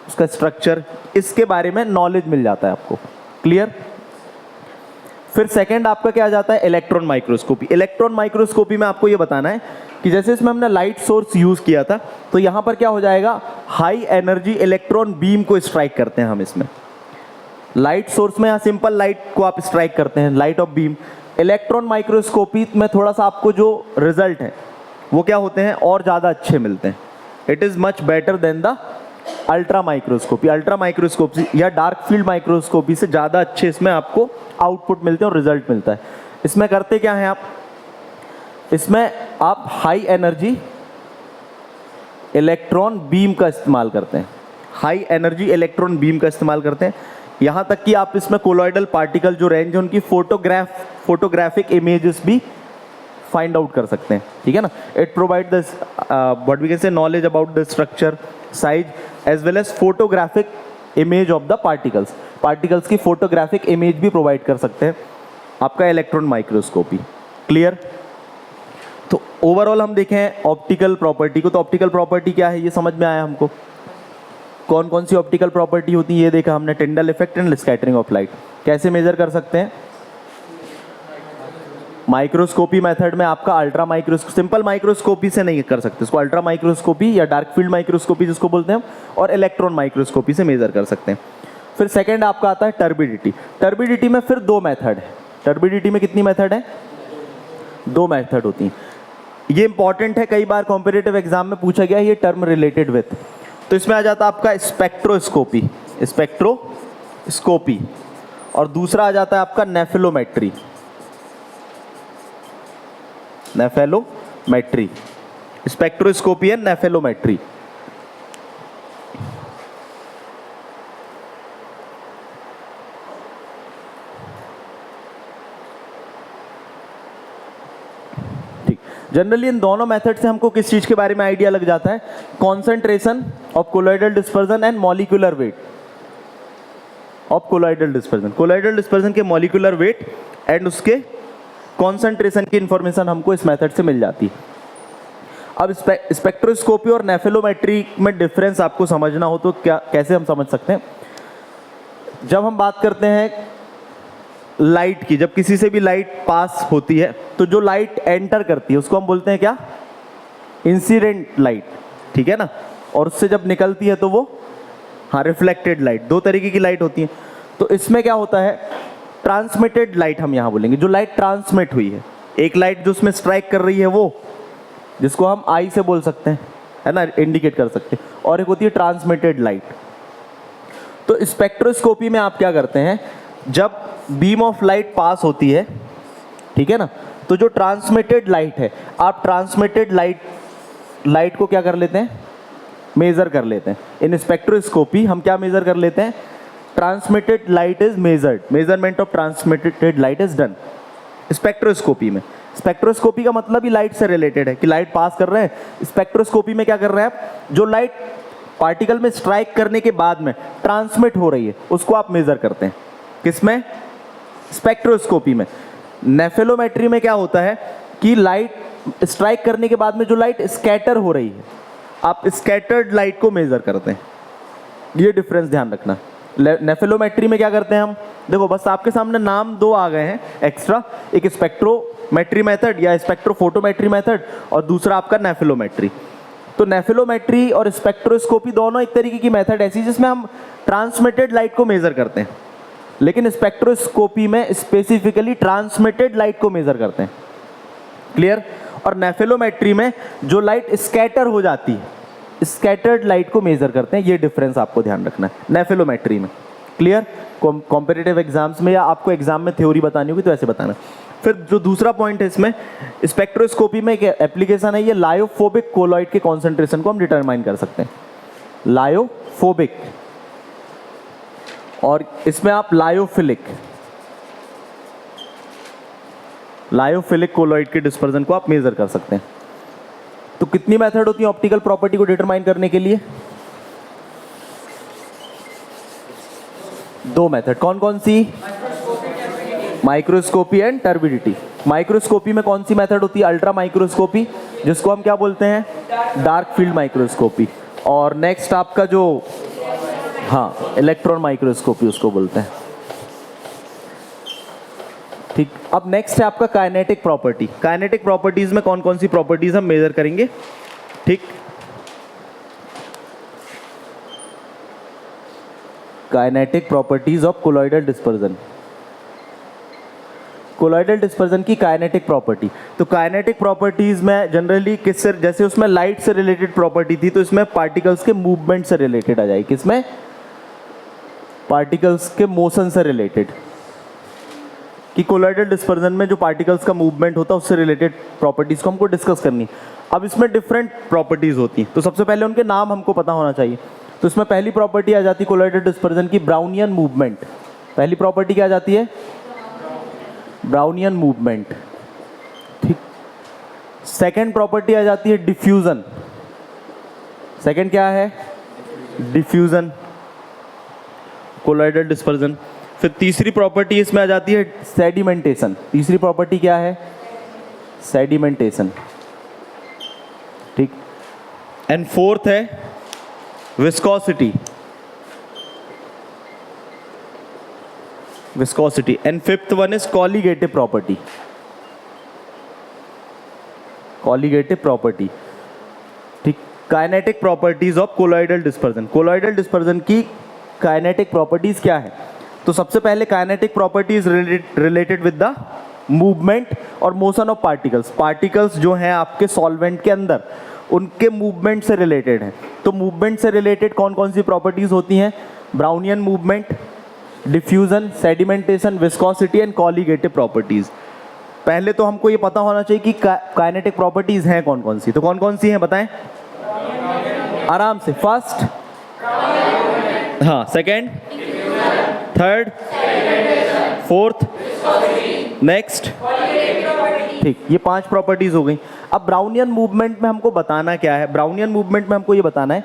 उसका स्ट्रक्चर, इसके बारे में नॉलेज मिल जाता है आपको। क्लियर। फिर सेकंड आपका क्या आ जाता है, इलेक्ट्रॉन माइक्रोस्कोपी। इलेक्ट्रॉन माइक्रोस्कोपी में आपको ये बताना है कि जैसे इसमें हमने लाइट सोर्स यूज़ किया था, तो यहाँ पर क्या हो जाएगा, हाई एनर्जी इलेक्ट्रॉन बीम को स्ट्राइक करते हैं हम इसमें। लाइट सोर्स में यहाँ सिंपल लाइट को आप स्ट्राइक करते हैं, light of beam. Electron microscopy में थोड़ा सा आपको जो रिजल्ट है वो क्या होते हैं, और ज़्यादा अच्छे मिलते हैं। It is much better than the ultra microscopy. Ultra microscopy या डार्क फील्ड माइक्रोस्कोपी से ज़्यादा अच्छे इसमें आपको आउटपुट मिलते हैं और रिजल्ट मिलता है। इसमें करते क्या हैं आप, इसमें आप हाई एनर्जी इलेक्ट्रॉन बीम का इस्तेमाल करते हैं, हाई एनर्जी इलेक्ट्रॉन बीम का इस्तेमाल करते हैं। यहाँ तक कि आप इसमें कोलॉइडल पार्टिकल जो रेंज है उनकी फोटोग्राफिक इमेजेस भी फाइंड आउट कर सकते हैं, ठीक है ना। It provide this what we can say knowledge about the structure, size as well as photographic image of the particles की फोटोग्राफिक इमेज भी प्रोवाइड कर सकते हैं आपका इलेक्ट्रॉन माइक्रोस्कोपी। क्लियर। तो ओवरऑल हम देखें ऑप्टिकल प्रॉपर्टी को, तो ऑप्टिकल प्रॉपर्टी क्या है ये समझ में आया हमको। कौन कौन सी ऑप्टिकल प्रॉपर्टी होती है ये देखा हमने, Tyndall effect and scattering of light. कैसे मेजर कर सकते हैं, माइक्रोस्कोपी मेथड में आपका अल्ट्रा माइक्रोस्कोपी, सिंपल माइक्रोस्कोपी से नहीं कर सकते इसको, अल्ट्रा माइक्रोस्कोपी या डार्क फील्ड माइक्रोस्कोपी जिसको बोलते हैं हम, और इलेक्ट्रॉन माइक्रोस्कोपी से मेजर कर सकते हैं। फिर सेकंड आपका आता है टर्बिडिटी। टर्बिडिटी में फिर दो मेथड है। टर्बिडिटी में कितनी मेथड है, दो मेथड होती हैं। ये इंपॉर्टेंट है, कई बार कॉम्पिटिटिव एग्जाम में पूछा गया ये टर्म रिलेटेड विथ। तो इसमें आ जाता है आपका स्पेक्ट्रोस्कोपी, और दूसरा आ जाता है आपका नेफेलोमेट्री। Spectroscopy and नेफेलोमेट्री। ठीक, जनरली इन दोनों मेथड से हमको किस चीज के बारे में आइडिया लग जाता है, concentration of colloidal dispersion and molecular weight of colloidal dispersion. Colloidal dispersion के मॉलिक्यूलर वेट एंड उसके कॉन्सेंट्रेशन की इंफॉर्मेशन हमको इस मेथड से मिल जाती है। अब स्पेक्ट्रोस्कोपी और नेफेलोमेट्री में डिफरेंस आपको समझना हो तो क्या, कैसे हम समझ सकते हैं। जब हम बात करते हैं लाइट की, जब किसी से भी लाइट पास होती है तो जो लाइट एंटर करती है उसको हम बोलते हैं क्या, इंसिडेंट लाइट, ठीक है ना। और उससे जब निकलती है तो वो रिफ्लेक्टेड लाइट। दो तरीके की लाइट होती है। तो इसमें क्या होता है, ट्रांसमिटेड लाइट हम यहाँ बोलेंगे, जो लाइट ट्रांसमिट हुई है। एक लाइट जो उसमें स्ट्राइक कर रही है वो, जिसको हम आई से बोल सकते हैं, है ना, इंडिकेट कर सकते हैं, और एक होती है ट्रांसमिटेड लाइट। तो स्पेक्ट्रोस्कोपी में आप क्या करते हैं, जब बीम ऑफ लाइट पास होती है, ठीक है ना, तो जो ट्रांसमिटेड लाइट है, आप ट्रांसमिटेड लाइट को क्या कर लेते हैं, मेजर कर लेते हैं। इन स्पेक्ट्रोस्कोपी हम क्या मेजर कर लेते हैं, transmitted light is measured, measurement of transmitted light is done spectroscopy में। स्पेक्ट्रोस्कोपी का मतलब ही लाइट से रिलेटेड है कि लाइट पास कर रहे हैं। स्पेक्ट्रोस्कोपी में क्या कर रहे हैं आप, जो लाइट पार्टिकल में स्ट्राइक करने के बाद में ट्रांसमिट हो रही है उसको आप मेजर करते हैं। किसमें, स्पेक्ट्रोस्कोपी में। नेफेलोमेट्री में क्या होता है कि लाइट स्ट्राइक करने के बाद में जो लाइट स्कैटर हो रही है, आप स्कैटर्ड लाइट को मेजर करते हैं। ये डिफरेंस ध्यान रखना। नेफेलोमेट्री में क्या करते हैं हम, देखो बस आपके सामने नाम दो आ गए हैं एक्स्ट्रा, एक स्पेक्ट्रोमेट्री मेथड या स्पेक्ट्रोफोटोमेट्री मेथड, और दूसरा आपका नेफेलोमेट्री। तो नेफेलोमेट्री और स्पेक्ट्रोस्कोपी दोनों एक तरीके की मेथड ऐसी जिसमें हम ट्रांसमिटेड लाइट को मेजर करते हैं, लेकिन स्पेक्ट्रोस्कोपी में स्पेसिफिकली ट्रांसमिटेड लाइट को मेजर करते हैं। क्लियर। और नेफेलोमेट्री में जो लाइट स्कैटर हो जाती है, स्कैटर्ड लाइट को मेजर करते हैं। ये डिफरेंस आपको ध्यान रखना है नेफेलोमेट्री में। क्लियर। कॉम्पिटिटिव एग्जाम्स में या आपको एग्जाम में थ्योरी बतानी होगी तो ऐसे बताना। फिर जो दूसरा पॉइंट है इसमें, स्पेक्ट्रोस्कोपी में एक एप्लीकेशन है, ये लायोफोबिक कोलॉइड के कॉन्सेंट्रेशन को हम डिटरमाइन कर सकते हैं। लायोफोबिक, और इसमें आप लायोफिलिक कोलॉइड के डिस्पर्जन को आप मेजर कर सकते हैं। तो कितनी मेथड होती है ऑप्टिकल प्रॉपर्टी को डिटरमाइन करने के लिए? 2 मेथड। कौन कौन सी? Microscopy and turbidity. माइक्रोस्कोपी में कौन सी मेथड होती है? अल्ट्रा माइक्रोस्कोपी, जिसको हम क्या बोलते हैं? Dark field microscopy. और नेक्स्ट आपका जो, हाँ, इलेक्ट्रॉन माइक्रोस्कोपी उसको बोलते हैं। ठीक, अब नेक्स्ट है आपका काइनेटिक प्रॉपर्टी। काइनेटिक प्रॉपर्टीज में कौन कौन सी प्रॉपर्टीज हम मेजर करेंगे? ठीक, kinetic properties of colloidal dispersion. Colloidal dispersion की काइनेटिक प्रॉपर्टी। तो काइनेटिक प्रॉपर्टीज में जनरली किससे, जैसे उसमें लाइट से रिलेटेड प्रॉपर्टी थी, तो इसमें पार्टिकल्स के मूवमेंट से रिलेटेड आ जाएगी। किसमें? पार्टिकल्स के मोशन से रिलेटेड। कि कोलॉइडल डिस्पर्जन में जो पार्टिकल्स का मूवमेंट होता है उससे रिलेटेड प्रॉपर्टीज को हमको डिस्कस करनी है। अब इसमें डिफरेंट प्रॉपर्टीज होती हैं, तो सबसे पहले उनके नाम हमको पता होना चाहिए। तो इसमें पहली प्रॉपर्टी आ जाती है कोलॉइडल डिस्पर्जन की, ब्राउनियन मूवमेंट। पहली प्रॉपर्टी क्या आ जाती है? Brownian movement. ठीक, सेकेंड प्रॉपर्टी आ जाती है डिफ्यूजन। सेकेंड क्या है? Diffusion, colloidal dispersion. फिर तीसरी प्रॉपर्टी इसमें आ जाती है सेडिमेंटेशन। तीसरी प्रॉपर्टी क्या है? सेडिमेंटेशन। ठीक, एंड फोर्थ है viscosity. Viscosity. And fifth one is colligative property. Colligative property. ठीक, kinetic properties of colloidal dispersion. Colloidal dispersion की काइनेटिक प्रॉपर्टीज क्या है? तो सबसे पहले kinetic properties related with the movement और मोशन ऑफ पार्टिकल्स। पार्टिकल्स जो हैं आपके सॉल्वेंट के अंदर, उनके मूवमेंट से रिलेटेड है। तो मूवमेंट से रिलेटेड कौन कौन सी प्रॉपर्टीज होती हैं? Brownian movement, diffusion, sedimentation, viscosity and colligative properties. पहले तो हमको ये पता होना चाहिए कि काइनेटिक प्रॉपर्टीज हैं कौन कौन सी। तो कौन कौन सी हैं बताएं आराम से। फर्स्ट, हाँ, सेकेंड, थर्ड, फोर्थ, नेक्स्ट। ठीक, ये 5 प्रॉपर्टीज हो गई। अब ब्राउनियन मूवमेंट में हमको बताना क्या है? ब्राउनियन मूवमेंट में हमको ये बताना है,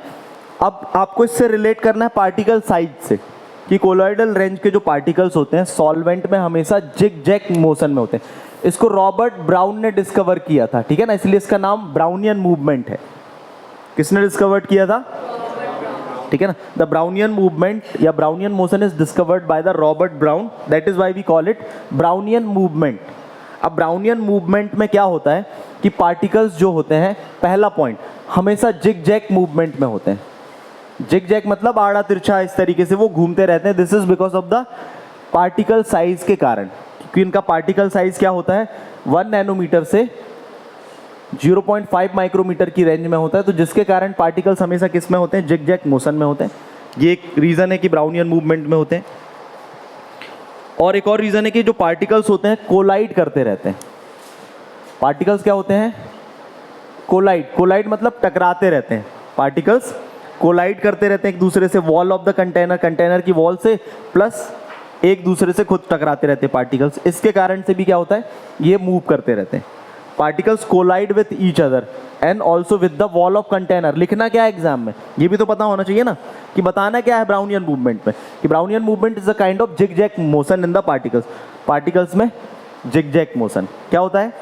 अब आपको इससे रिलेट करना है पार्टिकल साइज से, कि कोलॉइडल रेंज के जो पार्टिकल्स होते हैं सॉल्वेंट में हमेशा जिग जैग मोशन में होते हैं। इसको रॉबर्ट ब्राउन ने डिस्कवर किया था, ठीक है ना, इसलिए इसका नाम ब्राउनियन मूवमेंट है। किसने डिस्कवर किया था? ठीक है ना, द ब्राउनियन मूवमेंट या Brownian motion is discovered by the Robert Brown, that is why we call it Brownian movement. अब ब्राउनियन मूवमेंट में क्या होता है कि पार्टिकल्स जो होते हैं, पहला पॉइंट, हमेशा जिग जैग मूवमेंट में होते हैं। जिग जैग मतलब आड़ा तिरछा, इस तरीके से वो घूमते रहते हैं। This is because of the particle size के कारण, क्योंकि इनका पार्टिकल साइज क्या होता है? 1 नैनोमीटर से 0.5 माइक्रोमीटर की रेंज में होता है। तो जिसके कारण पार्टिकल्स हमेशा किस में होते हैं? जिग जैग मोशन में होते हैं। ये एक रीज़न है कि ब्राउनियन मूवमेंट में होते हैं। और एक और रीज़न है कि जो पार्टिकल्स होते हैं कोलाइड करते रहते हैं। पार्टिकल्स क्या होते हैं? कोलाइड। कोलाइड मतलब टकराते रहते हैं। पार्टिकल्स कोलाइड करते रहते हैं एक दूसरे से, wall of the container, container की वॉल से, प्लस एक दूसरे से खुद टकराते रहते हैं पार्टिकल्स। इसके कारण से भी क्या होता है? ये मूव करते रहते हैं। Particles collide with each other and also with the wall of container. लिखना क्या है एग्जाम में? ये भी तो पता होना चाहिए ना, कि बताना क्या है ब्राउनियन मूवमेंट में, कि Brownian movement is a kind of zig zag motion in the particles. Particles में जिग जैग मोशन क्या होता है?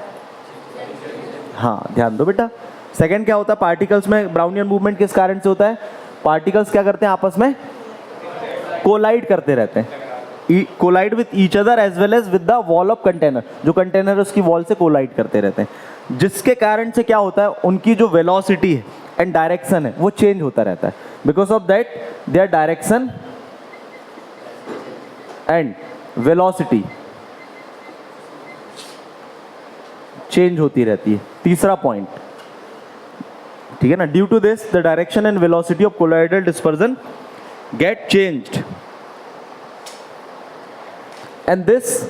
हाँ, ध्यान दो बेटा। सेकंड क्या होता है? पार्टिकल्स में ब्राउनियन मूवमेंट किस कारण से होता है? पार्टिकल्स क्या करते हैं? आपस में कोलाइड करते रहते हैं। Collide with each other as well as with the wall of container. जो कंटेनर है उसकी वॉल से कोलाइड करते रहते हैं, जिसके कारण से क्या होता है? उनकी जो वेलोसिटी है एंड डायरेक्शन है वो चेंज होता रहता है। Because of that their direction and velocity change होती रहती है। तीसरा पॉइंट, ठीक है ना, due to this the direction and velocity of colloidal dispersion get changed and this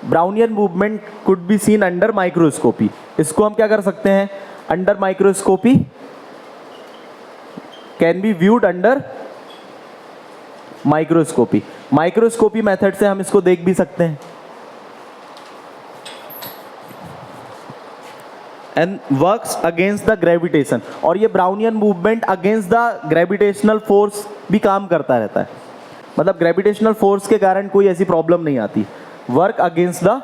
Brownian movement could be seen under microscopy. इसको हम क्या कर सकते हैं? Under microscopy, can be viewed under microscopy. Microscopy method से हम इसको देख भी सकते हैं। And works against the gravitation, और ये Brownian movement against the gravitational force भी काम करता रहता है, मतलब ग्रेविटेशनल फोर्स के कारण कोई ऐसी प्रॉब्लम नहीं आती। Work against the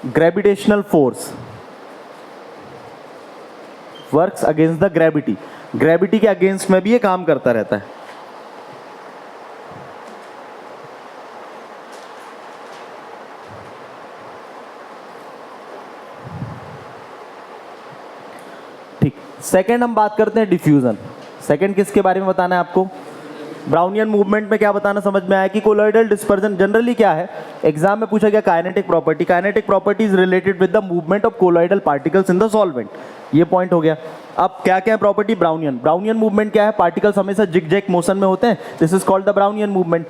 gravitational force, works against the gravity, gravity के अगेंस्ट में भी ये काम करता रहता है। ठीक, सेकंड हम बात करते हैं डिफ्यूजन। सेकंड किसके बारे में बताना है आपको? ब्राउनियन मूवमेंट में क्या बताना समझ में आया कि कोलॉइडल डिस्पर्जन जनरली क्या है, एग्जाम में पूछा गया kinetic property, kinetic property is related with the movement of colloidal particles in the solvent, ये पॉइंट हो गया। अब क्या क्या है प्रॉपर्टी? ब्राउनियन, ब्राउनियन मूवमेंट क्या है? पार्टिकल्स हमेशा जिग-जैग मोशन में होते हैं, this is called the Brownian movement.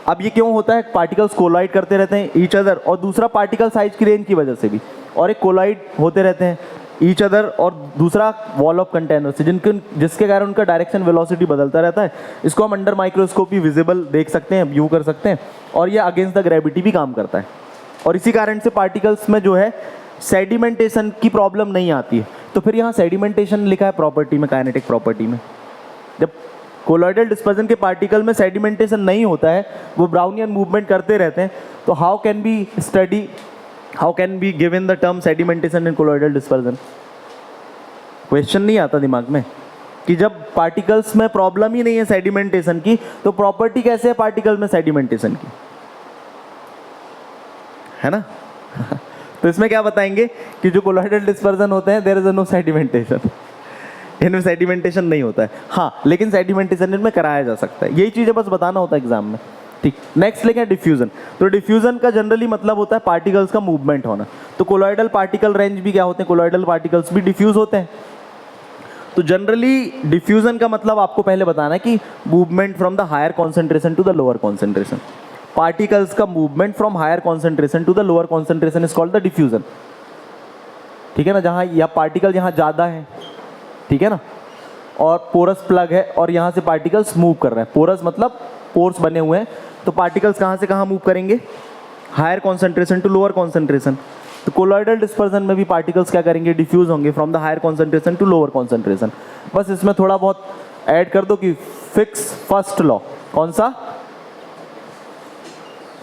अब ये क्यों होता है? पार्टिकल्स कोलाइड करते रहते हैं ईच अदर, और दूसरा पार्टिकल साइज की रेंज की वजह से भी, और एक कोलाइड होते रहते हैं ईच अदर, और दूसरा वॉल ऑफ कंटेनर से, जिसके कारण उनका डायरेक्शन वेलोसिटी बदलता रहता है। इसको हम अंडर माइक्रोस्कोप भी विजिबल देख सकते हैं, व्यू कर सकते हैं, और ये अगेंस्ट द ग्रेविटी भी काम करता है। और इसी कारण से पार्टिकल्स में जो है सेडिमेंटेशन की प्रॉब्लम नहीं आती है। तो फिर यहाँ सेडिमेंटेशन लिखा है प्रॉपर्टी में, काइनेटिक प्रॉपर्टी में। जब कोलॉइडल डिस्पर्जन के पार्टिकल में सेडिमेंटेशन नहीं होता है, वो ब्राउनियन मूवमेंट करते रहते हैं, तो how can be given the term sedimentation in colloidal dispersion? Question नहीं आता दिमाग में कि जब पार्टिकल्स में प्रॉब्लम ही नहीं है सेडिमेंटेशन की, तो प्रॉपर्टी कैसे है पार्टिकल में सेडिमेंटेशन की, है ना? तो इसमें क्या बताएंगे कि जो कोलॉइडल डिस्पर्जन होते हैं देयर इज नो सेडिमेंटेशन, इनमें सेडिमेंटेशन नहीं होता है। हाँ, लेकिन सेडिमेंटेशन इनमें कराया जा सकता है, यही चीज़ें बस बताना होता है एग्जाम में। ठीक, नेक्स्ट लेके डिफ्यूजन। तो डिफ्यूजन का जनरली मतलब होता है पार्टिकल्स का मूवमेंट होना। तो कोलॉइडल पार्टिकल रेंज भी क्या होते हैं? कोलॉइडल पार्टिकल्स भी डिफ्यूज होते हैं। तो जनरली डिफ्यूजन का मतलब आपको पहले बताना है कि movement from the higher concentration to the lower concentration. Particles का movement from higher concentration to the lower concentration is called the diffusion. ठीक है ना? जहाँ या पार्टिकल यहाँ ज़्यादा है, ठीक है ना, और पोरस प्लग है, और यहाँ से पार्टिकल्स मूव कर रहे हैं। पोरस मतलब पोर्स बने हुए हैं, तो पार्टिकल्स कहाँ से कहाँ मूव करेंगे? Higher concentration to lower concentration. तो कोलॉइडल डिस्पर्जन में भी पार्टिकल्स क्या करेंगे? डिफ्यूज होंगे from the higher concentration to lower concentration. बस इसमें थोड़ा बहुत ऐड कर दो कि फिक्स फर्स्ट लॉ, कौन सा?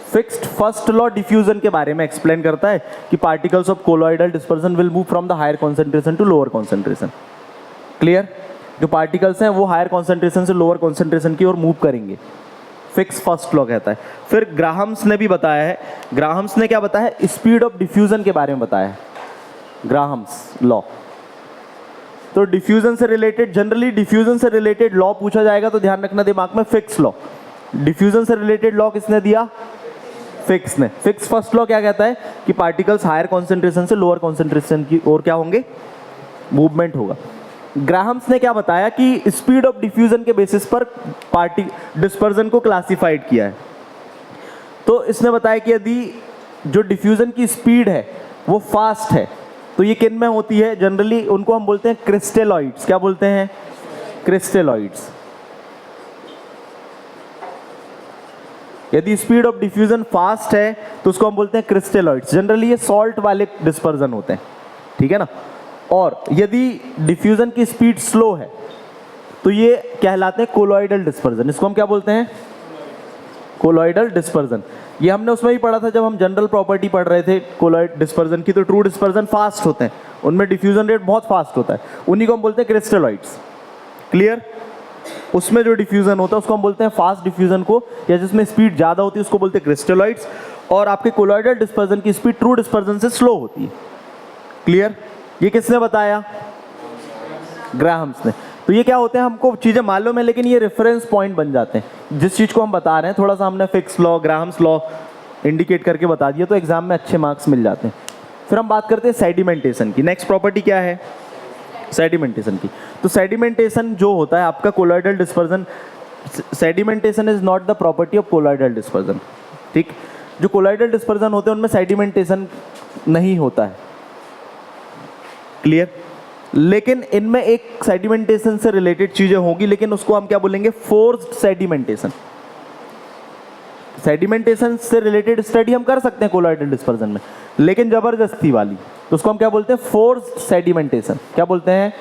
फिक्स्ड फर्स्ट लॉ डिफ्यूजन के बारे में एक्सप्लेन करता है कि particles of colloidal dispersion will move from the higher concentration to lower concentration. Clear? जो पार्टिकल्स हैं वो हायर कॉन्सेंट्रेशन से लोअर कॉन्सेंट्रेशन की ओर मूव करेंगे, फिक्स फर्स्ट लॉ कहता है। फिर ग्राहम्स ने भी बताया है, ग्राहम्स ने क्या बताया है? स्पीड ऑफ डिफ्यूजन के बारे में बताया है, ग्राहम्स लॉ। तो डिफ्यूजन से रिलेटेड, जनरली डिफ्यूजन से रिलेटेड लॉ पूछा जाएगा तो ध्यान रखना दिमाग में, फिक्स लॉ। डिफ्यूजन से रिलेटेड लॉ किसने दिया? फिक्स ने। फिक्स फर्स्ट लॉ क्या कहता है कि पार्टिकल्स हायर कॉन्सेंट्रेशन से लोअर कॉन्सेंट्रेशन की ओर क्या होंगे? मूवमेंट होगा। ग्राहम्स ने क्या बताया कि स्पीड ऑफ डिफ्यूजन के बेसिस पर डिस्पर्जन को क्लासिफाइड किया है। तो इसने बताया कि यदि जो डिफ्यूजन की स्पीड है वो फास्ट है, तो ये किन में होती है? जनरली उनको हम बोलते हैं क्रिस्टेलॉइड्स। क्या बोलते हैं? क्रिस्टेलॉइड्स। यदि स्पीड ऑफ डिफ्यूजन फास्ट है तो उसको हम बोलते हैं क्रिस्टेलॉइड्स। जनरली ये सॉल्ट वाले डिस्पर्जन होते हैं, ठीक है ना। और यदि डिफ्यूजन की स्पीड स्लो है तो ये कहलाते हैं कोलॉइडल डिस्पर्जन। इसको हम क्या बोलते हैं? Colloidal dispersion. ये हमने उसमें भी पढ़ा था जब हम जनरल प्रॉपर्टी पढ़ रहे थे कोलॉइड डिस्पर्जन की। तो ट्रू डिस्पर्जन फास्ट होते हैं, उनमें डिफ्यूजन रेट बहुत फास्ट होता है, उन्हीं को हम बोलते हैं क्रिस्टेलॉइड्स। क्लियर? उसमें जो डिफ्यूजन होता है उसको हम बोलते हैं फास्ट डिफ्यूजन को, या जिसमें स्पीड ज़्यादा होती है उसको बोलते हैं क्रिस्टेलॉइड्स। और आपके कोलॉइडल डिस्पर्जन की स्पीड ट्रू डिस्पर्जन से स्लो होती है। क्लियर? ये किसने बताया? ग्राहम्स ने। तो ये क्या होते हैं, हमको चीज़ें मालूम है लेकिन ये रेफरेंस पॉइंट बन जाते हैं। जिस चीज़ को हम बता रहे हैं थोड़ा सा हमने fix law, Graham's law indicate करके बता दिया तो एग्जाम में अच्छे मार्क्स मिल जाते हैं। फिर हम बात करते हैं सेडिमेंटेशन की। नेक्स्ट प्रॉपर्टी क्या है? सेडिमेंटेशन की। तो सेडिमेंटेशन जो होता है आपका colloidal dispersion, sedimentation is not the property of colloidal dispersion. ठीक, जो कोलॉइडल डिस्पर्जन होते हैं उनमें सेडिमेंटेशन नहीं होता है। क्लियर? लेकिन इनमें एक सेडिमेंटेशन से रिलेटेड चीजें होंगी, लेकिन उसको हम क्या बोलेंगे? Forced sedimentation. सेडिमेंटेशन से रिलेटेड स्टडी हम कर सकते हैं कोलॉइडल डिस्पर्जन में, लेकिन जबरदस्ती वाली, तो उसको हम क्या बोलते हैं? Forced sedimentation. क्या बोलते हैं?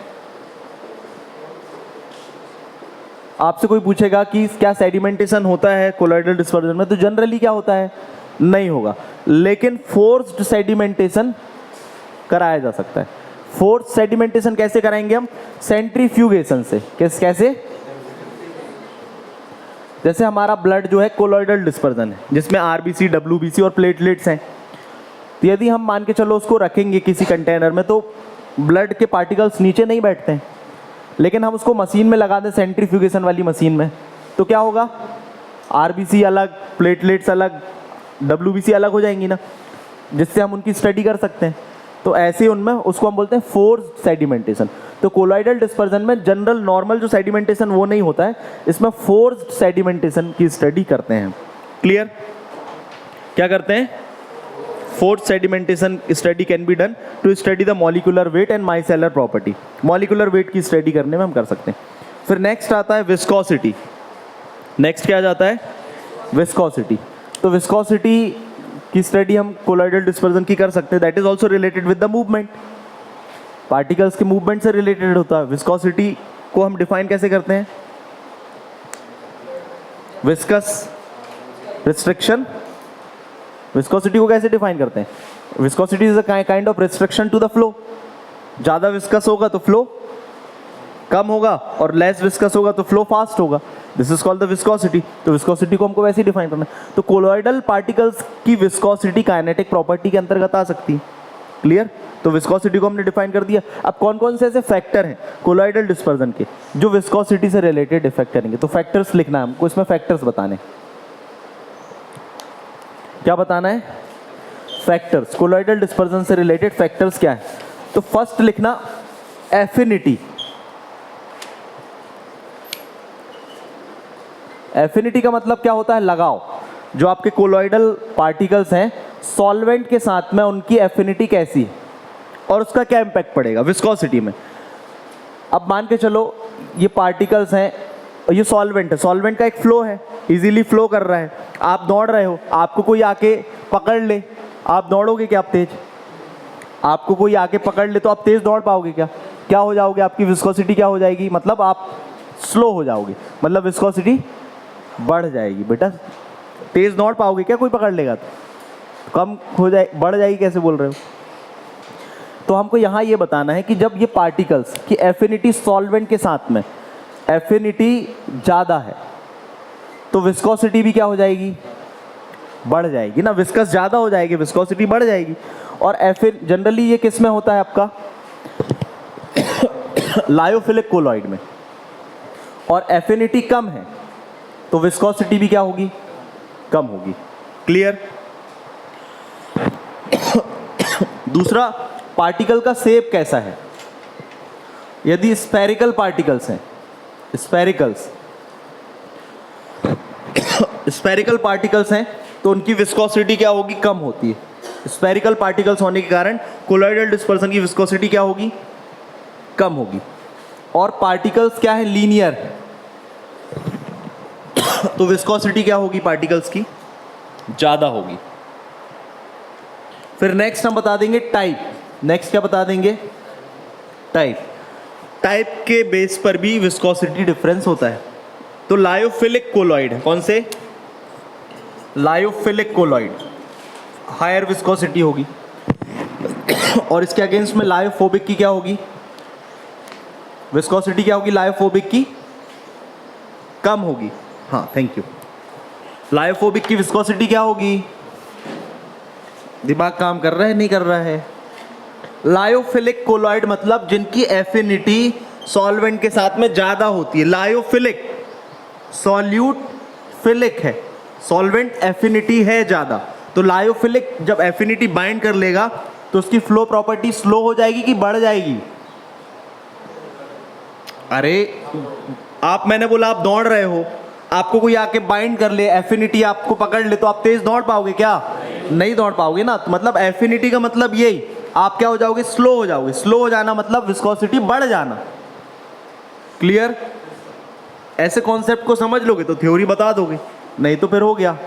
आपसे कोई पूछेगा कि क्या सेडिमेंटेशन होता है कोलॉइडल डिस्पर्जन में, तो जनरली क्या होता है? नहीं होगा, लेकिन फोर्स्ड सेडिमेंटेशन कराया जा सकता है। फोर्स्ड सेडिमेंटेशन कैसे कराएंगे हम? सेंट्रीफ्यूगेशन से। कैसे? जैसे हमारा ब्लड जो है कोलॉइडल डिस्पर्जन है, जिसमें आरबीसी, डब्ल्यूबीसी और प्लेटलेट्स हैं। तो यदि हम मान के चलो उसको रखेंगे किसी कंटेनर में, तो ब्लड के पार्टिकल्स नीचे नहीं बैठते हैं, लेकिन हम उसको मशीन में लगा दें, सेंट्रीफ्यूगेशन वाली मशीन में, तो क्या होगा? आरबीसी अलग, प्लेटलेट्स अलग, डब्ल्यूबीसी अलग हो जाएंगी ना, जिससे हम उनकी स्टडी कर सकते हैं। तो ऐसे ही उनमें उसको हम बोलते हैं फोर्स्ड सेडिमेंटेशन। तो कोलॉइडल डिस्पर्जन में जनरल नॉर्मल जो सेडिमेंटेशन वो नहीं होता है, इसमें फोर्स्ड सेडिमेंटेशन की स्टडी करते हैं। क्लियर? क्या करते हैं? Forced sedimentation study can be done to study the molecular weight and micellar property. Molecular weight की स्टडी करने में हम कर सकते हैं। फिर नेक्स्ट आता है विस्कोसिटी। नेक्स्ट क्या जाता है? विस्कोसिटी। तो विस्कोसिटी की स्टडी हम कोलॉइडल डिस्पर्जन की कर सकते हैं। That is also related with the movement, particles के मूवमेंट से रिलेटेड होता है। विस्कोसिटी को हम डिफाइन कैसे करते हैं? Viscous restriction. विस्कोसिटी को कैसे डिफाइन करते हैं? Viscosity is a kind of restriction to the flow. ज़्यादा विस्कस होगा तो फ्लो कम होगा, और लेस विस्कस होगा तो फ्लो फास्ट होगा। This is called the viscosity. तो विस्कोसिटी को हमको वैसे ही डिफाइन करना है। तो कोलॉइडल पार्टिकल्स की विस्कोसिटी काइनेटिक प्रॉपर्टी के अंतर्गत आ सकती है। क्लियर? तो विस्कोसिटी को हमने डिफाइन कर दिया। अब कौन कौन से ऐसे फैक्टर हैं कोलॉइडल डिस्पर्जन के जो विस्कोसिटी से रिलेटेड इफेक्ट करेंगे? तो फैक्टर्स लिखना है हमको, इसमें फैक्टर्स बताने। क्या बताना है? फैक्टर्स। कोलॉइडल डिस्पर्जन से रिलेटेड फैक्टर्स क्या है? तो फर्स्ट लिखना एफिनिटी। एफिनिटी का मतलब क्या होता है? लगाव। जो आपके कोलॉइडल पार्टिकल्स हैं सॉल्वेंट के साथ में, उनकी एफिनिटी कैसी है और उसका क्या इम्पैक्ट पड़ेगा विस्कोसिटी में। अब मान के चलो ये पार्टिकल्स हैं और ये सॉल्वेंट है, सॉल्वेंट का एक फ्लो है, इजीली फ्लो कर रहा है। आप दौड़ रहे हो, आपको कोई आके पकड़ ले, आप दौड़ोगे क्या? आप तेज? आपको कोई आके पकड़ ले तो आप तेज दौड़ पाओगे क्या? क्या हो जाओगे? आपकी विस्कोसिटी क्या हो जाएगी? मतलब आप स्लो हो जाओगे, मतलब विस्कोसिटी बढ़ जाएगी। बेटा तेज दौड़ पाओगे क्या? कोई पकड़ लेगा तो कम हो जाए, बढ़ जाएगी। कैसे बोल रहे हो? तो हमको यहाँ ये बताना है कि जब ये पार्टिकल्स की एफिनिटी सॉल्वेंट के साथ में एफिनिटी ज़्यादा है तो विस्कोसिटी भी क्या हो जाएगी? बढ़ जाएगी ना। विस्कस ज़्यादा हो जाएगी, विस्कोसिटी बढ़ जाएगी। और जनरली ये किस में होता है आपका? लायोफिलिक कोलॉइड में। और एफिनिटी कम है तो विस्कोसिटी भी क्या होगी? कम होगी। क्लियर? दूसरा, पार्टिकल का शेप कैसा है? यदि स्फेरिकल पार्टिकल्स हैं, स्फेरिकल पार्टिकल्स हैं तो उनकी विस्कोसिटी क्या होगी? कम होती है। स्फेरिकल पार्टिकल्स होने के कारण कोलॉइडल डिस्पर्सन की विस्कोसिटी क्या होगी? कम होगी। और पार्टिकल्स क्या है? लीनियर है तो विस्कोसिटी क्या होगी? पार्टिकल्स की ज़्यादा होगी। फिर नेक्स्ट हम बता देंगे टाइप। नेक्स्ट क्या बता देंगे? टाइप। टाइप के बेस पर भी विस्कोसिटी डिफरेंस होता है। तो लायोफिलिक कोलॉइड है, कौन से? लायोफिलिक कोलॉइड हायर विस्कोसिटी होगी, और इसके अगेंस्ट में लायोफोबिक की क्या होगी? विस्कोसिटी क्या होगी? लायोफोबिक की कम होगी। हाँ, थैंक यू। लायोफोबिक की विस्कोसिटी क्या होगी? दिमाग काम कर रहा है, नहीं कर रहा है? लायोफिलिक कोलॉइड मतलब जिनकी एफिनिटी सॉल्वेंट के साथ में ज़्यादा होती है। लायोफिलिक, सॉल्यूट फिलिक है, सॉल्वेंट एफिनिटी है ज़्यादा। तो लायोफिलिक जब एफिनिटी बाइंड कर लेगा तो उसकी फ्लो प्रॉपर्टी स्लो हो जाएगी कि बढ़ जाएगी? अरे आप, मैंने बोला आप दौड़ रहे हो, आपको कोई आके बाइंड कर ले, एफिनिटी आपको पकड़ ले, तो आप तेज दौड़ पाओगे क्या? नहीं दौड़ पाओगे ना। तो मतलब एफिनिटी का मतलब यही, आप क्या हो जाओगे? स्लो हो जाओगे। स्लो हो जाना मतलब विस्कोसिटी बढ़ जाना। क्लियर? ऐसे कॉन्सेप्ट को समझ लोगे तो थ्योरी बता दोगे, नहीं तो फिर हो गया।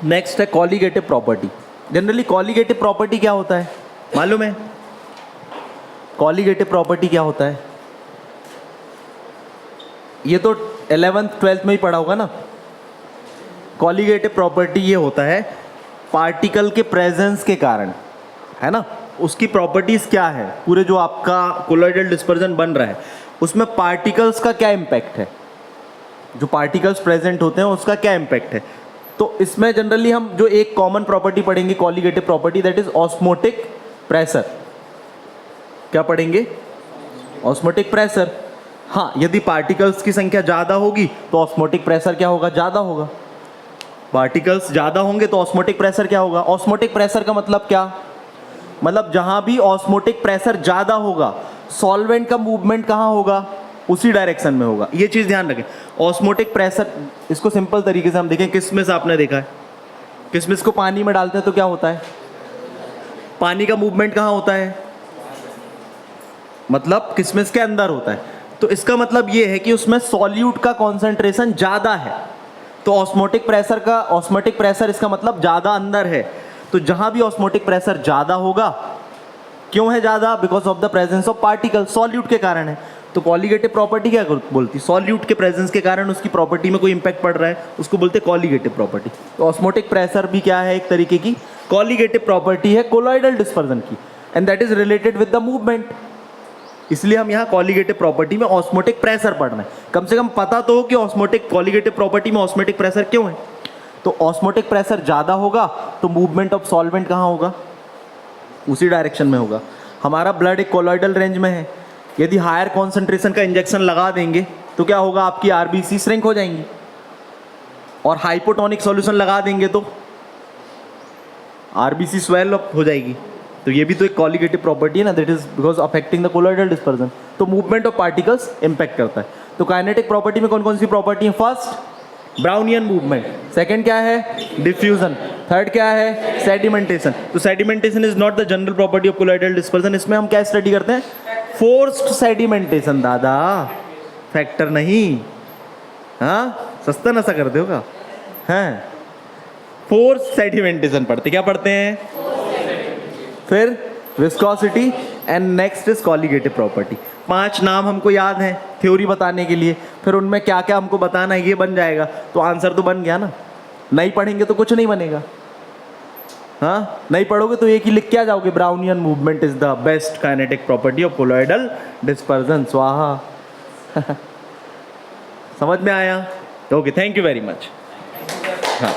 नेक्स्ट है colligative property. Generally colligative property क्या होता है मालूम है? कॉलीगेटिव प्रॉपर्टी क्या होता है? ये तो 11th 12th में ही पढ़ा होगा ना। कॉलीगेटिव प्रॉपर्टी ये होता है पार्टिकल के प्रेजेंस के कारण, है ना, उसकी प्रॉपर्टीज क्या है, पूरे जो आपका कोलॉइडल डिस्पर्जन बन रहा है उसमें पार्टिकल्स का क्या इम्पैक्ट है, जो पार्टिकल्स प्रेजेंट होते हैं उसका क्या इम्पैक्ट है। तो इसमें जनरली हम जो एक कॉमन प्रॉपर्टी पढ़ेंगे colligative property, that is osmotic pressure. क्या पढ़ेंगे? Osmotic pressure. हाँ, यदि पार्टिकल्स की संख्या ज़्यादा होगी तो ऑस्मोटिक प्रेशर क्या होगा? ज़्यादा होगा। पार्टिकल्स ज़्यादा होंगे तो ऑस्मोटिक प्रेशर क्या होगा? ऑस्मोटिक प्रेशर का मतलब क्या? मतलब जहाँ भी ऑस्मोटिक प्रेशर ज़्यादा होगा सॉल्वेंट का मूवमेंट कहाँ होगा? उसी डायरेक्शन में होगा। ये चीज़ ध्यान रखें। ऑस्मोटिक प्रेशर, इसको सिंपल तरीके से हम देखें, किशमिश आपने देखा है, किशमिश को पानी में डालते हैं तो क्या होता है? पानी का मूवमेंट कहाँ होता है? मतलब किशमिश के अंदर होता है। तो इसका मतलब ये है कि उसमें सॉल्यूट का कॉन्सेंट्रेशन ज़्यादा है, तो ऑस्मोटिक प्रेशर इसका मतलब ज़्यादा अंदर है। तो जहाँ भी ऑस्मोटिक प्रेशर ज़्यादा होगा, क्यों है ज़्यादा? Because of the presence of particle, solute के कारण है। तो कॉलीगेटिव प्रॉपर्टी क्या बोलती? सॉल्यूट के प्रेजेंस के कारण उसकी प्रॉपर्टी में कोई इंपैक्ट पड़ रहा है, उसको बोलते हैं कॉलीगेटिव प्रॉपर्टी। तो ऑस्मोटिक प्रेशर भी क्या है? एक तरीके की कॉलीगेटिव प्रॉपर्टी है कोलॉइडल डिस्पर्जन की, and that is related with the movement. इसलिए हम यहाँ कॉलीगेटिव प्रॉपर्टी में ऑस्मोटिक प्रेशर पढ़ रहे हैं। कम से कम पता तो हो कि ऑस्मोटिक कॉलीगेटिव प्रॉपर्टी में ऑस्मोटिक प्रेशर क्यों है। तो ऑस्मोटिक प्रेशर ज़्यादा होगा तो मूवमेंट ऑफ सॉल्वेंट कहाँ होगा? उसी डायरेक्शन में होगा। हमारा ब्लड एक कोलॉइडल रेंज में है, यदि हायर कॉन्सेंट्रेशन का इंजेक्शन लगा देंगे तो क्या होगा? आपकी आरबीसी श्रिंक हो जाएंगी, और हाइपोटोनिक सॉल्यूशन लगा देंगे तो आरबीसी स्वेल अप हो जाएगी। तो ये भी तो एक कॉलीगेटिव प्रॉपर्टी है ना, that is because affecting the colloidal dispersion. तो मूवमेंट ऑफ पार्टिकल्स इंपैक्ट करता है। तो काइनेटिक प्रॉपर्टी में कौन कौन सी प्रॉपर्टी है? फर्स्ट ब्राउनियन मूवमेंट, सेकंड क्या है? डिफ्यूजन, थर्ड क्या है? सेडिमेंटेशन। तो sedimentation is not the general property of colloidal dispersion. इसमें हम क्या स्टडी करते हैं? फोर्स्ड सेडिमेंटेशन दादा, फैक्टर नहीं। हाँ, सस्ता नशा करते हो का? हैं, फोर्स्ड सेडिमेंटेशन पढ़ते। क्या पढ़ते हैं? फिर viscosity, and next is colligative property. 5 नाम हमको याद हैं थ्योरी बताने के लिए, फिर उनमें क्या क्या हमको बताना है ये बन जाएगा, तो आंसर तो बन गया ना। नहीं पढ़ेंगे तो कुछ नहीं बनेगा। हाँ, नहीं पढ़ोगे तो एक ही लिख के आ जाओगे, Brownian movement is the best kinetic property of colloidal dispersion. स्वाहा। समझ में आया? Okay, thank you very much. हाँ।